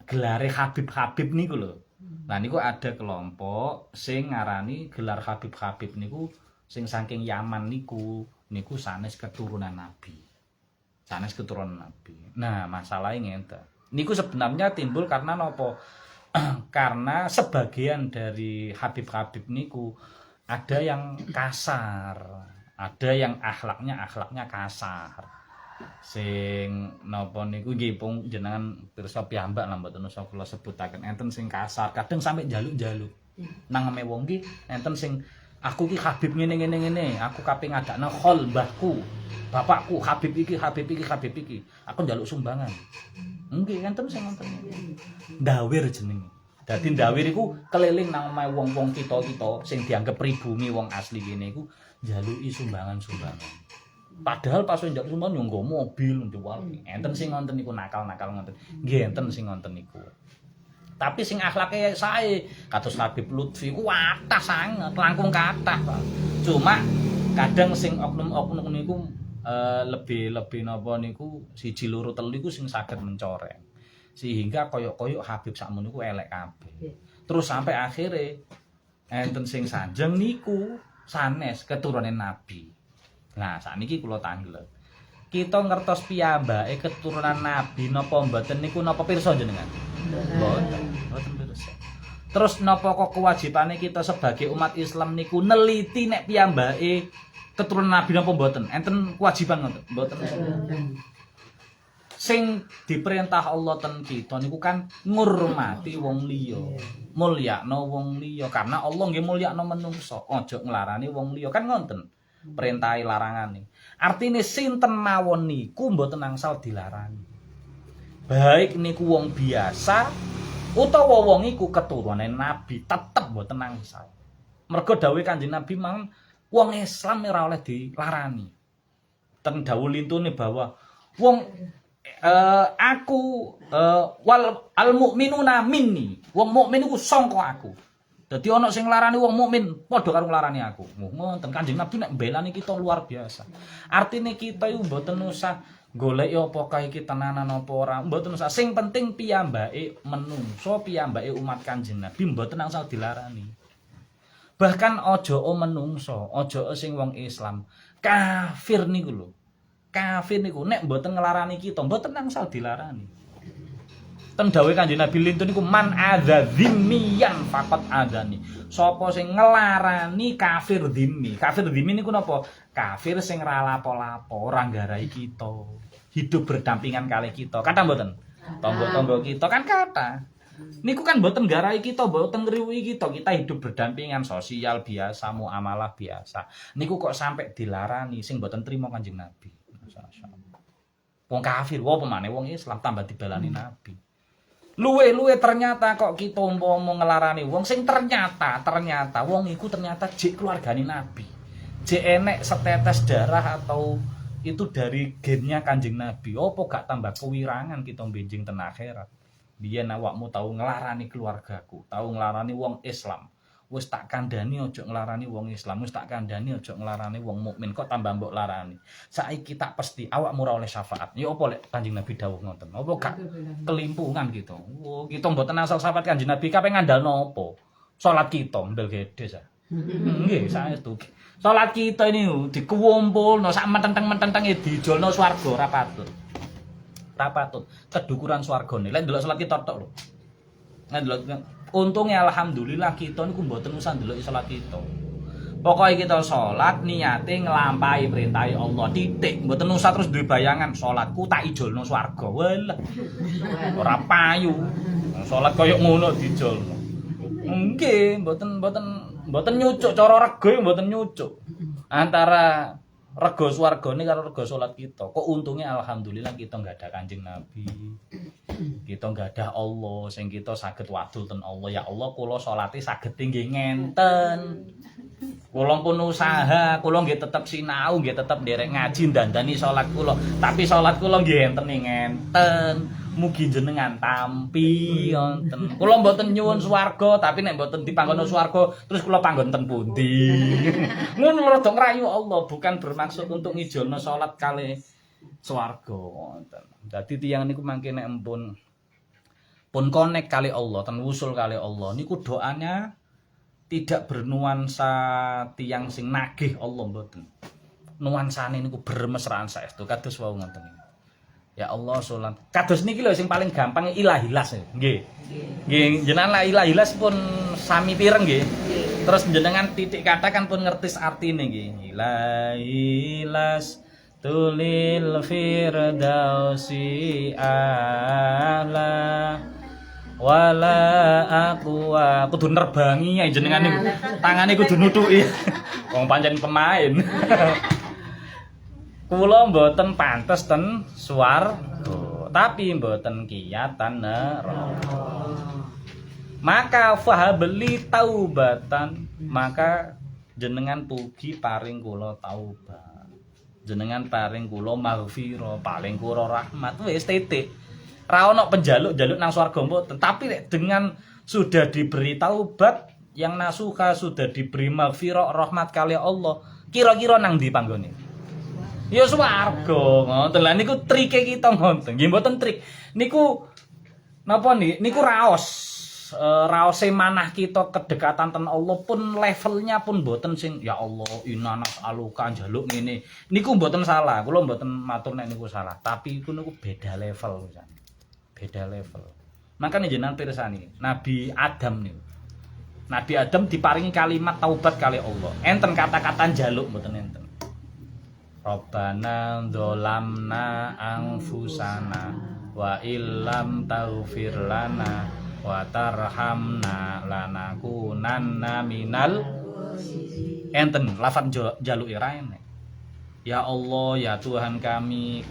gelare Habib-Habib niku lho. Nah niku ada kelompok sing ngarani gelar Habib-Habib niku sing saking Yaman niku sanes keturunan Nabi. Sanes keturunan Nabi. Nah, masalahnya ngene. Niku sebenarnya timbul karena napa? Karena sebagian dari Habib-Habib niku ada yang kasar, ada yang akhlaknya kasar. Sing napa niku nggih pun jenengan pirsa piyambak lah mboten usah kula sebutaken. Enten sing kasar, kadang sampe njaluk-njaluk. Nang ngeme wong ki enten sing aku ki Habib ngene, aku kape ngadakno khol mbahku. Bapakku Habib iki. Aku njaluk sumbangan. Nggih, enten sing ngoten. Ndawir jenenge. Dadi ndawir iku keliling nang omahe wong-wong kita sing dianggep pribumi wong asli kene iku njaluki sumbangan-sumbangan. Padahal pas njaluk sumbangan yo nggo mobil ndiwali. Enten sing ngoten niku nakal-nakal ngoten. Nggih, enten sing ngoten niku. Tapi sing akhlake sae kados Habib Lutfi ku kathah sanget, langkung kathah, Pak. Cuma kadang sing oknum-oknum niku lebih napa niku siji loro telu iku sing saged mencoreng. Sehingga koyok-koyok Habib sakmono niku elek kabeh. Terus sampai akhire enten sing sanjeng niku sanes keturunan Nabi. Nah, sakniki kula tanggel. Kita ngertos piyambake keturunan Nabi napa mboten niku napa pirsa jenengan? Mboten pirsa. Terus napa kok kewajibane kita sebagai umat Islam niku neliti nek piyambake keturunan Nabi napa mboten? Enten kewajiban ngoten? Mboten. Sing diperintah Allah ten kita niku kan ngurmati wong liya, mulyakno wong liya karena Allah nggih mulyakno menungso, aja nglarani wong liya kan ngoten. Perintahe larangane. Artine sinten mawon niku mboten angsal dilarani. Baik niku wong biasa utawa wong iku keturunan Nabi tetep mboten angsal. Mergo dawuh Kanjeng Nabi mang wong Islam ora oleh dilarani. Ten dawuh lintune bahwa wong aku wal al mukminuna minni. Wong mukmin iku sangka aku. Dadi ana sing nglarani wong mukmin padha karo nglarani aku. Ngoten Kanjeng Nabi nek mbelani kita luar biasa. Artine kita iku mboten usah goleki apa kae iki tenanan apa ora, mboten usah. Sing penting piyambake menungso, piyambake umat Kanjeng Nabi mboten usah dilarani. Bahkan aja menungso, aja sing wong Islam. Kafir niku lho. Kafir niku nek mboten nglarani kita, mboten usah dilarani. Ten dawuhe Kanjeng Nabi lintun niku man adzadzimiyan faqat adzani. Sapa sing nglarani kafir dzimmi. Kafir dzimmi niku napa? Kafir sing ra lapo-lapo, ora nggarai kita. Hidup berdampingan kali kita. Kata mboten? Tangga-tangga kita kan kata. Niku kan mboten nggarai kita, mboten ngriwi kita. Kita hidup berdampingan sosial biasa, muamalah biasa. Niku kok sampai dilarani sing mboten trima Kanjeng Nabi. Wong kafir, apa maneh wong Islam tambah dibelani Nabi. Luwe ternyata kok kita umpama ngelarani wong sing ternyata wong iku ternyata jek keluargane Nabi. Jek enek setetes darah atau itu dari gennya Kanjeng Nabi. Apa gak tambah kewirangan kita benjing ten akhirat. Biyen awakmu tau ngelarani keluargaku, tau ngelarani wong Islam. Wis tak kandhani aja nglarani wong Islam, wis tak kandhani aja nglarani wong mukmin, kok tambah mbok larani. Saiki tak pesti awakmu ora oleh syafaat. Ya apa lek Kanjeng Nabi dawuh ngoten? Apa gak kelimpungan gitu. Oh, kita mboten asal syafaat Kanjeng Nabi kabeh ngandalno apa? Salat kita ndel gede sa. Nggih, saestu. Salat kita ini dikumpulno sak menteng-mentenge dijolno swarga ora patut. Ora patut. Kedukuran swargane. Lek ndelok salat kita tok lho. Nek ndelok untungnya alhamdulillah kita niku mboten usah ndelok salat kita. Pokoke kita salat niate nglampahi perintah Allah titik, mboten usah terus duwe bayangan salatku tak ijolno swarga. Walah. Ora payu. Salat koyo ngono dijolno. Nggih, mboten nyucuk cara rego mboten nyucuk. Antara rego swargane karo rego salat kita. Kok untungnya alhamdulillah kita enggak ada Kanjeng Nabi. Kita enggak ada Allah sing kita saged wadul ten Allah. Ya Allah kula salate saged nggih ngenten. Kula pun usaha, kula nggih tetep sinau, nggih tetep nderek ngaji dandani salat kula. Tapi salat kula nggih ngenten. Mugi jenengan tampi wonten. Kula mboten nyuwun swarga, tapi nek mboten dipanggono swarga, terus kula panggon ten pundi. Ngono rada ngrayu Allah, bukan bermaksud untuk ngijolno salat kali swarga wonten. Dadi tiyang niku mangke nek pun connect kali Allah, ten wusul kali Allah niku doanya tidak bernuansa tiyang sing nagih Allah mboten. Nuansane niku bermesraan saestu kados wau ngoten niku. Ya Allah salat. Kados niki lho sing paling gampang ilahilas nggih. Nggih, jenengan la ilahilas pun sami pireng nggih. Terus jenengan titik kata kan pun ngertis artine nggih. Ilahilas tulil firdausi ala wala aku kudu nerbangi ya jenengan niku tangane kudu nutuki wong pancen pemain. Kula mboten pantes ten swarga tapi mboten kiyatan neraka. Maka fahabli taubatan, maka jenengan pugi paring kula taubat. Jenengan paring kula maghfirah, paring kula rahmat. Wis titik. Ra ono penjaluk-jaluk nang swarga mboten, tapi dengan sudah diberi taubat, yang nasuha sudah diberi maghfirah, rahmat kali Allah. Kira-kira nang ndi panggone? Ya swarga. Ngoten. Lah niku trike kita ngoten. Nggih mboten trik. Niku napa nih? Niku raos. Raose manah kita kedekatan ten Allah pun levelnya pun mboten sing ya Allah inanas aluka njaluk ngene. Niku mboten salah. Kula mboten matur nek niku salah, tapi iku niku beda level misalnya. Beda level. Makanya jenengan pirsani, Nabi Adam niku. Nabi Adam diparingi kalimat taubat kali Allah. Enten kata-kata njaluk mboten enten. Rabbana dzalamna anfusana wa illam taghfir lana wa tarhamna lanakunanna minal enten lafaz jaluke ra enek. Ya Allah, ya Tuhan kami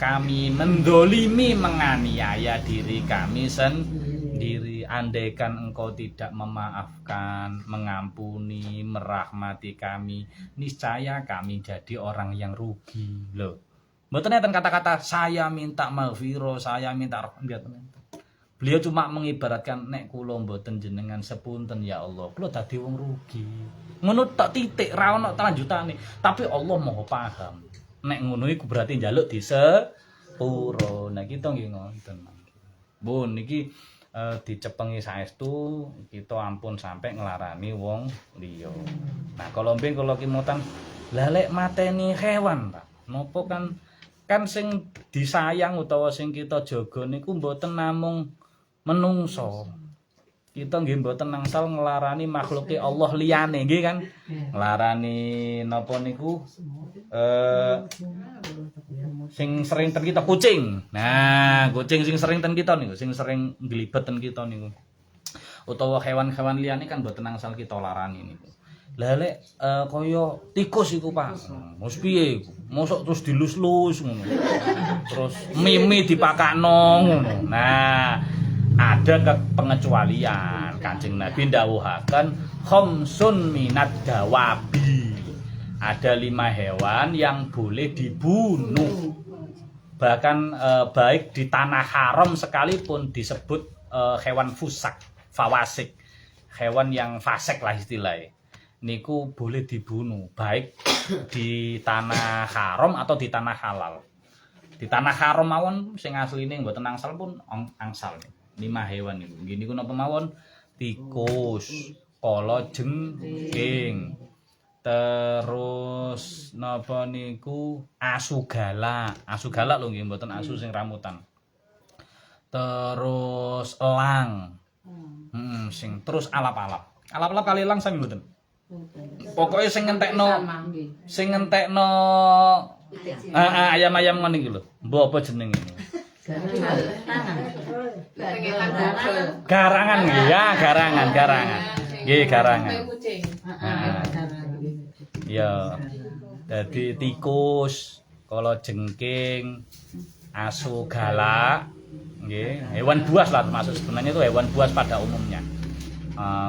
mendolimi menganiaya diri kami sendiri. Andaikan Engkau tidak memaafkan, mengampuni, merahmati kami, niscaya kami jadi orang yang rugi. Loh, mboten enten kata-kata saya minta maghfirah, saya minta rahmat. Beliau cuma mengibaratkan nek kula mboten jenengan sepunten ya Allah, kula dadi wong rugi. Ngono tok titik ra ono lanjutane. Tapi Allah Maha paham. Nek ngono iku berarti njaluk disepuro. Nah kita nggih ngoten. Bun niki dicepengi saestu kita ampun sampai nglarani wong liya. Nah kalau mbeng kula ki motan lah lek mateni hewan Pak. Napa kan sing disayang utawa sing kita jaga niku mboten namung menungso. Kita nggih mboten nangsal nglarani makhluke Allah liyane nggih kan. Nglarani napa niku sing sering ten kita kucing. Nah, kucing sing sering ten kita niku, sing sering nglibet ten kita niku. Utawa hewan-hewan liyane kan mboten nangsal kita larani niku. Lah lek kaya tikus iku Pak. Wis piye iku? Mosok terus dilus-lus ngono. Terus mimi dipakakno ngono. Nah, ada pengecualian. Kanjeng Nabi ndawuhaken khamsun minad dawabi. Ada 5 hewan yang boleh dibunuh. Bahkan baik di tanah haram sekalipun disebut hewan fusak, fawasik. Hewan yang fasik lah istilahnya. Niku boleh dibunuh baik di tanah haram atau di tanah halal. Di tanah haram mawon sing asline mboten angsal pun angsal. 5 hewan niku. Nggih niku napa mawon? Tikus, kala jengking. Terus napa niku asu galak. Asu galak lho nggih mboten asu sing ramutan. Terus elang. Sing terus alap-alap. Alap-alap kali elang sami mboten. Pokoke sing ngentekno ayam-ayam ngono iki lho. Mbok apa jenenge? Garangan ya, garangan. Nggih, garangan. Ya. Dadi tikus, kala jengking, asu galak, nggih. Hewan buas lah termasuk sebenarnya itu hewan buas pada umumnya.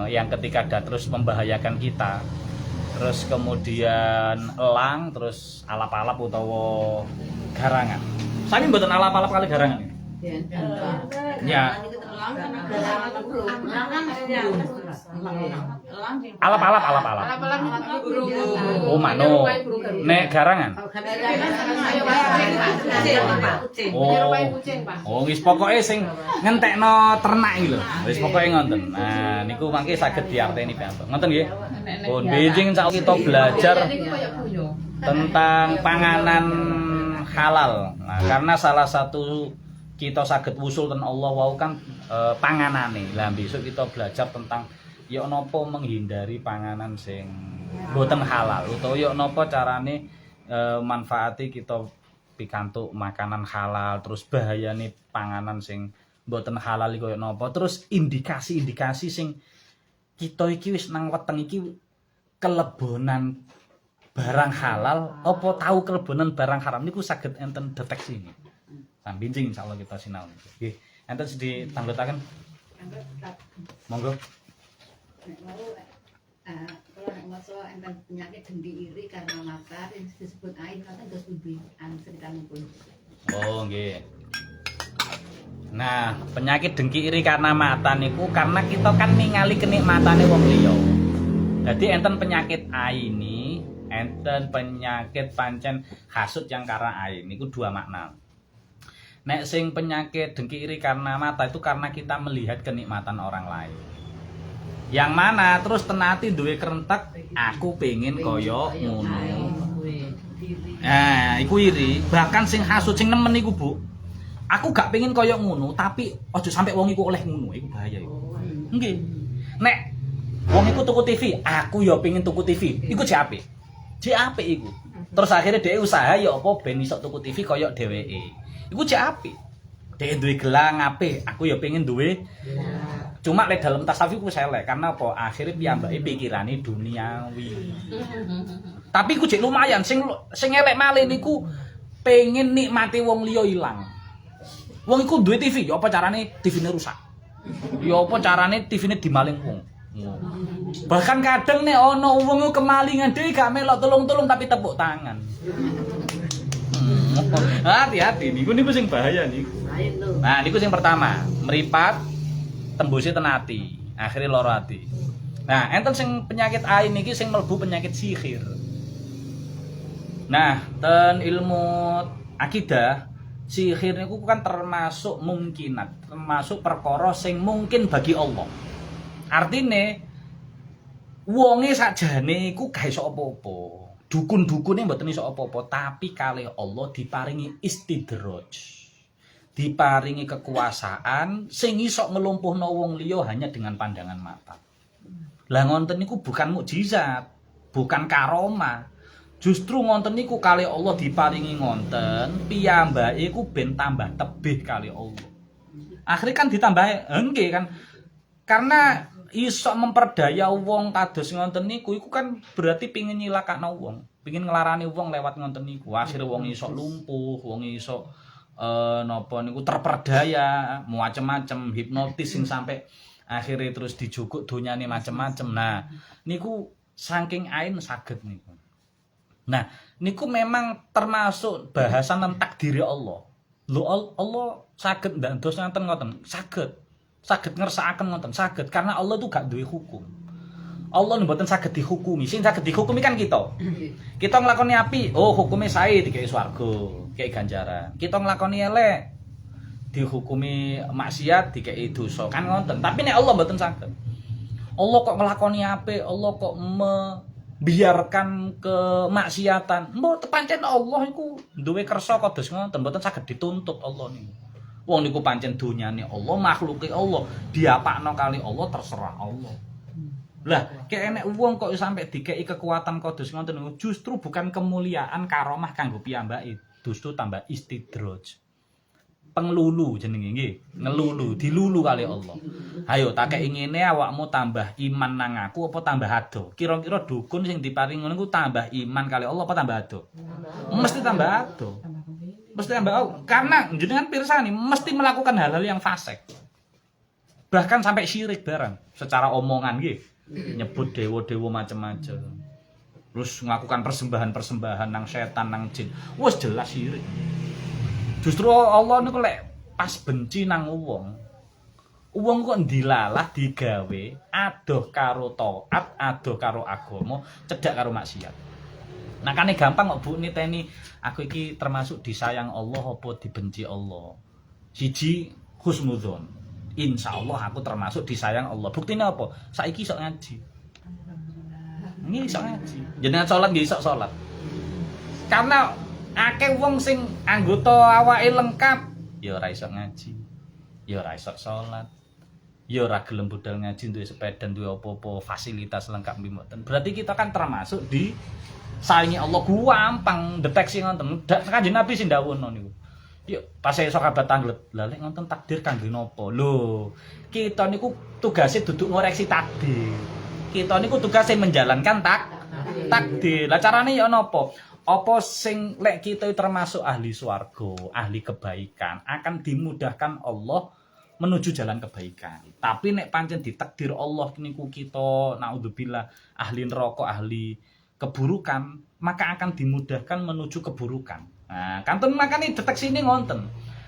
Yang ketika ada terus membahayakan kita. Terus kemudian elang, terus alap-alap utawa garangan. Sami mboten alap-alap kali garangan. Ya. Alap-alap. Oh, mano. Nek garangan. Oh, wis pokoke sing ngentekno ternak iki lho. Wis pokoke ngoten. Nah, niku mangke saged diarteni piyambak. Ngoten nggih. Pun benjing sak kita belajar tentang panganan halal. Nah, karena salah satu kita saged wusul ten Allah wau kan panganane. Lah besok kita belajar tentang ya napa menghindari panganan sing boten halal utawa ya napa carane manfaati kita pikantuk makanan halal, terus bahayane panganan sing boten halal iki kaya napa, terus indikasi-indikasi sing kita iki wis nang weteng iki kelebonan barang halal apa tahu kelebonan barang haram niku saged enten deteksi ini. Bincing insyaallah kita sinau. Nggih, enten ditanggetaken. Monggo. Kalau nek maca enten penyakit dengki iri karena mata disebut ain kata dos ubi ceritanipun. Oh, nggih. Nah, penyakit dengki iri karena mata niku karena kita kan ningali kenikmatane wong liya. Jadi enten penyakit aini, enten penyakit pancen hasud yang karena ain niku 2 makna. Nek sing penyakit dengki iri karena mata itu karena kita melihat kenikmatan orang lain. Yang mana terus tenati duwe kerentek aku pengen koyo ngono. Nah, iku iri, bahkan sing hasud sing nemen iku, Bu. Aku gak pengen koyo ngono, tapi aja sampai wong iku oleh ngono, iku bahaya iku. Nggih. Nek wong iku tuku TV, aku ya pengen tuku TV. Iku jek apik. Jek apik iku. Terus akhirnya dhek usaha ya apa ben iso tuku TV koyo dheweke. Iku jek apik. Dhek duwe gelang apik, aku ya pengen duwe. Cuma lek dalam tasawuf ku selek karena apa? Akhirnya piyambake pikirane duniawi. Tapi ku jek lumayan sing elek malih niku pengen nikmati wong liya ilang. Wong iku duwe TV, ya apa carane TV-ne rusak. Ya apa carane TV-ne dimaling wong. Bahkan kadang nek ana wong kemalingan dhewe gak melok tolong-tolong tapi tepuk tangan. Hati-hati niku sing bahaya niku. Nah, niku sing pertama, meripat tembusi ten ati, akhire lara ati. Nah, enten sing penyakit ain niki sing mlebu penyakit sihir. Nah, ten ilmu akidah, sihir niku kan termasuk mungkinat, termasuk perkara sing mungkin bagi Allah. Artine wonge sakjane iku gak iso apa-apa. Dukun-dukune mboten iso apa-apa, tapi kalih Allah diparingi istidraj. Diparingi kekuasaan sing iso ngelumpuhno wong liya hanya dengan pandangan mata. Lah ngonten niku bukan mukjizat, bukan karomah. Justru ngonten niku kalih Allah diparingi ngonten, piyambake iku ben tambah tebih kalih Allah. Akhire kan ditambah nggih kan. Karena iso memperdaya wong kados ngonten niku iku kan berarti pengin nyilakakno wong, pengin nglarani wong lewat ngonten niku. Akhire wong iso lumpuh, wong iso napa niku terperdaya, macem-macem hipnotis sing sampai akhirnya terus dijukuk donyane macem-macem. Nah, niku saking ain saged niku. Nah, niku memang termasuk bahasan tentang takdiri Allah. Lho Allah saged ndandos ngoten, saged. Saged ngersakaken ngoten, saged karena Allah itu gak duwe hukum. Allah mboten saged dihukumi. Sing saged dihukumi kan kita. Kita nglakoni apik, oh hukume sae dikei swarga, dikei ganjaran. Kita nglakoni elek, dihukumi maksiat, dikei dosa. Kan ngoten. Tapi nek Allah mboten saged. Allah kok nglakoni apik, Allah kok membiarkan kemaksiatan. Mbok pancen Allah iku duwe kersa kados ngoten, mboten saged dituntut Allah niku. Wong niku pancen donyane Allah, makhluke Allah, diapakno kali Allah terserah Allah. Lah, kek enek wong kok sampai dikei kekuatan kados ngoten niku, justru bukan kemuliaan karomah kanggo piyambake, justru tambah istidraj. Penglulu jenenge nggih, ngelulu, dilulu kali Allah. Ayo tak kei ngene awakmu tambah iman nang aku apa tambah ado? Kira-kira dukun sing diparing ngono niku tambah iman kali Allah apa tambah ado? Mesti tambah ado. Mesti tambah karena jenengan pirsani mesti melakukan hal-hal yang fasik. Bahkan sampai syirik barang secara omongan nggih. Nyebut dewa-dewa macam-macam. Terus melakukan persembahan-persembahan nang setan nang jin. Wes jelas syirik. Justru Allah niku lek pas benci nang wong. Wong kok dilalah digawe adoh karo taat, adoh karo agama, cedhak karo maksiat. Nah kane gampang kok Bu niteni aku iki termasuk disayang Allah apa dibenci Allah. Siji husnudzon. Insyaallah aku termasuk disayang Allah. Buktine apa? Saiki iso ngaji. Ini iso ngaji. Jenengan salat nggih iso salat. Karena akeh wong sing anggota awake lengkap ya ora iso ngaji. Ya ora iso salat. Ya ora gelem budal ngaji duwe sepeda duwe apa-apa fasilitas lengkap mboten. Berarti kita kan termasuk di saingi Allah gampang deteksi ngoten. Kanjeng Nabi sing dawuhno niku. Yuk pas esuk kabat tanglet. Lah lek ngoten takdir kangge napa? Lho, kita niku tugase duduk ngoreksi takdir. Kita niku tugase menjalankan takdir. Lah carane ya napa? Apa sing lek kita termasuk ahli swarga, ahli kebaikan, akan dimudahkan Allah menuju jalan kebaikan. Tapi nek pancen ditakdir Allah niku kita naudzubillah ahli neraka, ahli keburukan, maka akan dimudahkan menuju keburukan. Nah, kanten makane deteksi ini ngonten.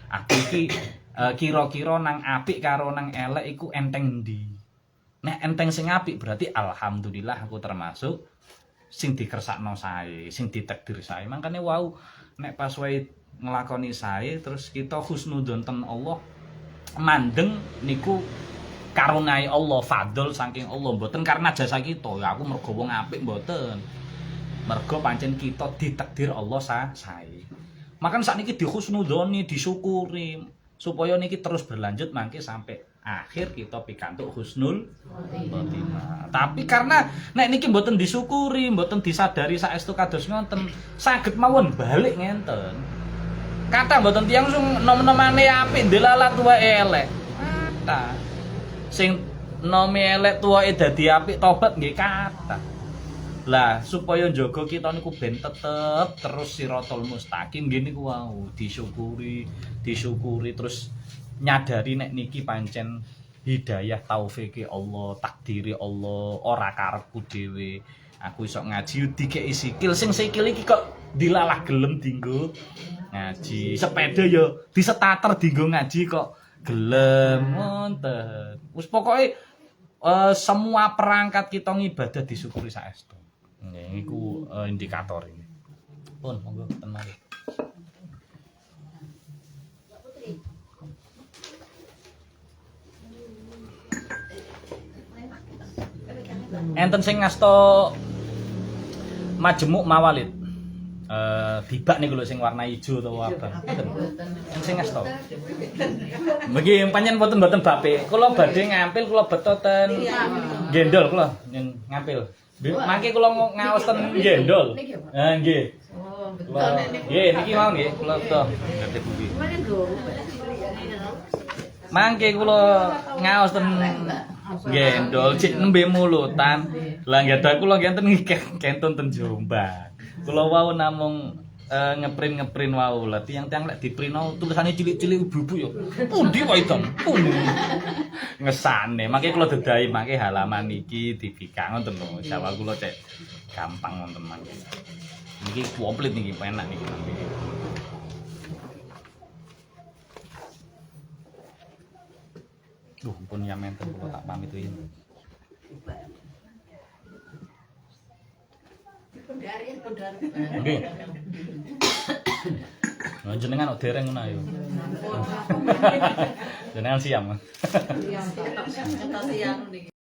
Aku iki kira-kira nang apik karo nang elek iku enteng endi. Nek enteng sing apik berarti alhamdulillah aku termasuk sing dikersakno sae, sing ditakdir sae. Makane wau nek pas wae nglakoni sae terus kita husnudzon ten Allah mandeng niku karunai Allah, fadl saking Allah, mboten karena jasa kita. Ya aku mergo wong apik mboten. Mergo pancen kita ditakdir Allah sae. Makan sakniki dihusnudzoni, disyukuri supaya niki terus berlanjut mangke sampai akhir kita pikantuk husnul khotimah. Tapi karena nek niki mboten disyukuri, mboten disadari saestu kados ngoten, saged mawon balik ngenten. Kata mboten tiyang sing nom-nomane apik ndelalat wae elek. Kata sing nome elek tuwake dadi apik tobat nggih kata. Lah supaya njaga kita niku ben tetep terus siratal mustaqim nggih niku wau disyukuri terus nyadari nek niki pancen hidayah taufike Allah, takdiri Allah, ora karepku dhewe. Aku iso ngaji dikeki sikil sing sikil iki kok dilalah gelem dienggo ngaji. Sepeda ya disetater dienggo ngaji kok gelem wonten. Wis pokoke semua perangkat kita ngibadah disyukuri saestu. Nggih, iku indikator ini. Pun monggo ten malih. Enten sing ngasta majemuk mawalid. Bibak niku lho sing warna ijo utawa abang. Enten sing ngasta. Megi pancen mboten bape. Kula badhe ngampil kula beto ten gendol kula ngampil. Mangke kula ngaos ten gendol. Ha nggih. Oh, betul. Kula nggih niki mau nggih kula beto. Ngerti bumi. Mangke kula ngaos ten gendol cek nembe mulutan. Lah gadah kula ngenten kentun ten Jombang. Kula wau namung ngeprint wau. Lah tiang-tiang lek diprino tulisane cilik-cilik ibu-ibu yo. Pundi wae to? Pundi. Ngesane. Mangke kula dedahi mangke halaman iki dibikak ngoten lho. Jawa kula cek gampang wonten mangke. Niki komplit niki penak niki. Duh, pun ya menten kula tak pamit iki. Nggih. Nah, jenengan kok dereng ngono ayo. Jenengan siam. Siang niki.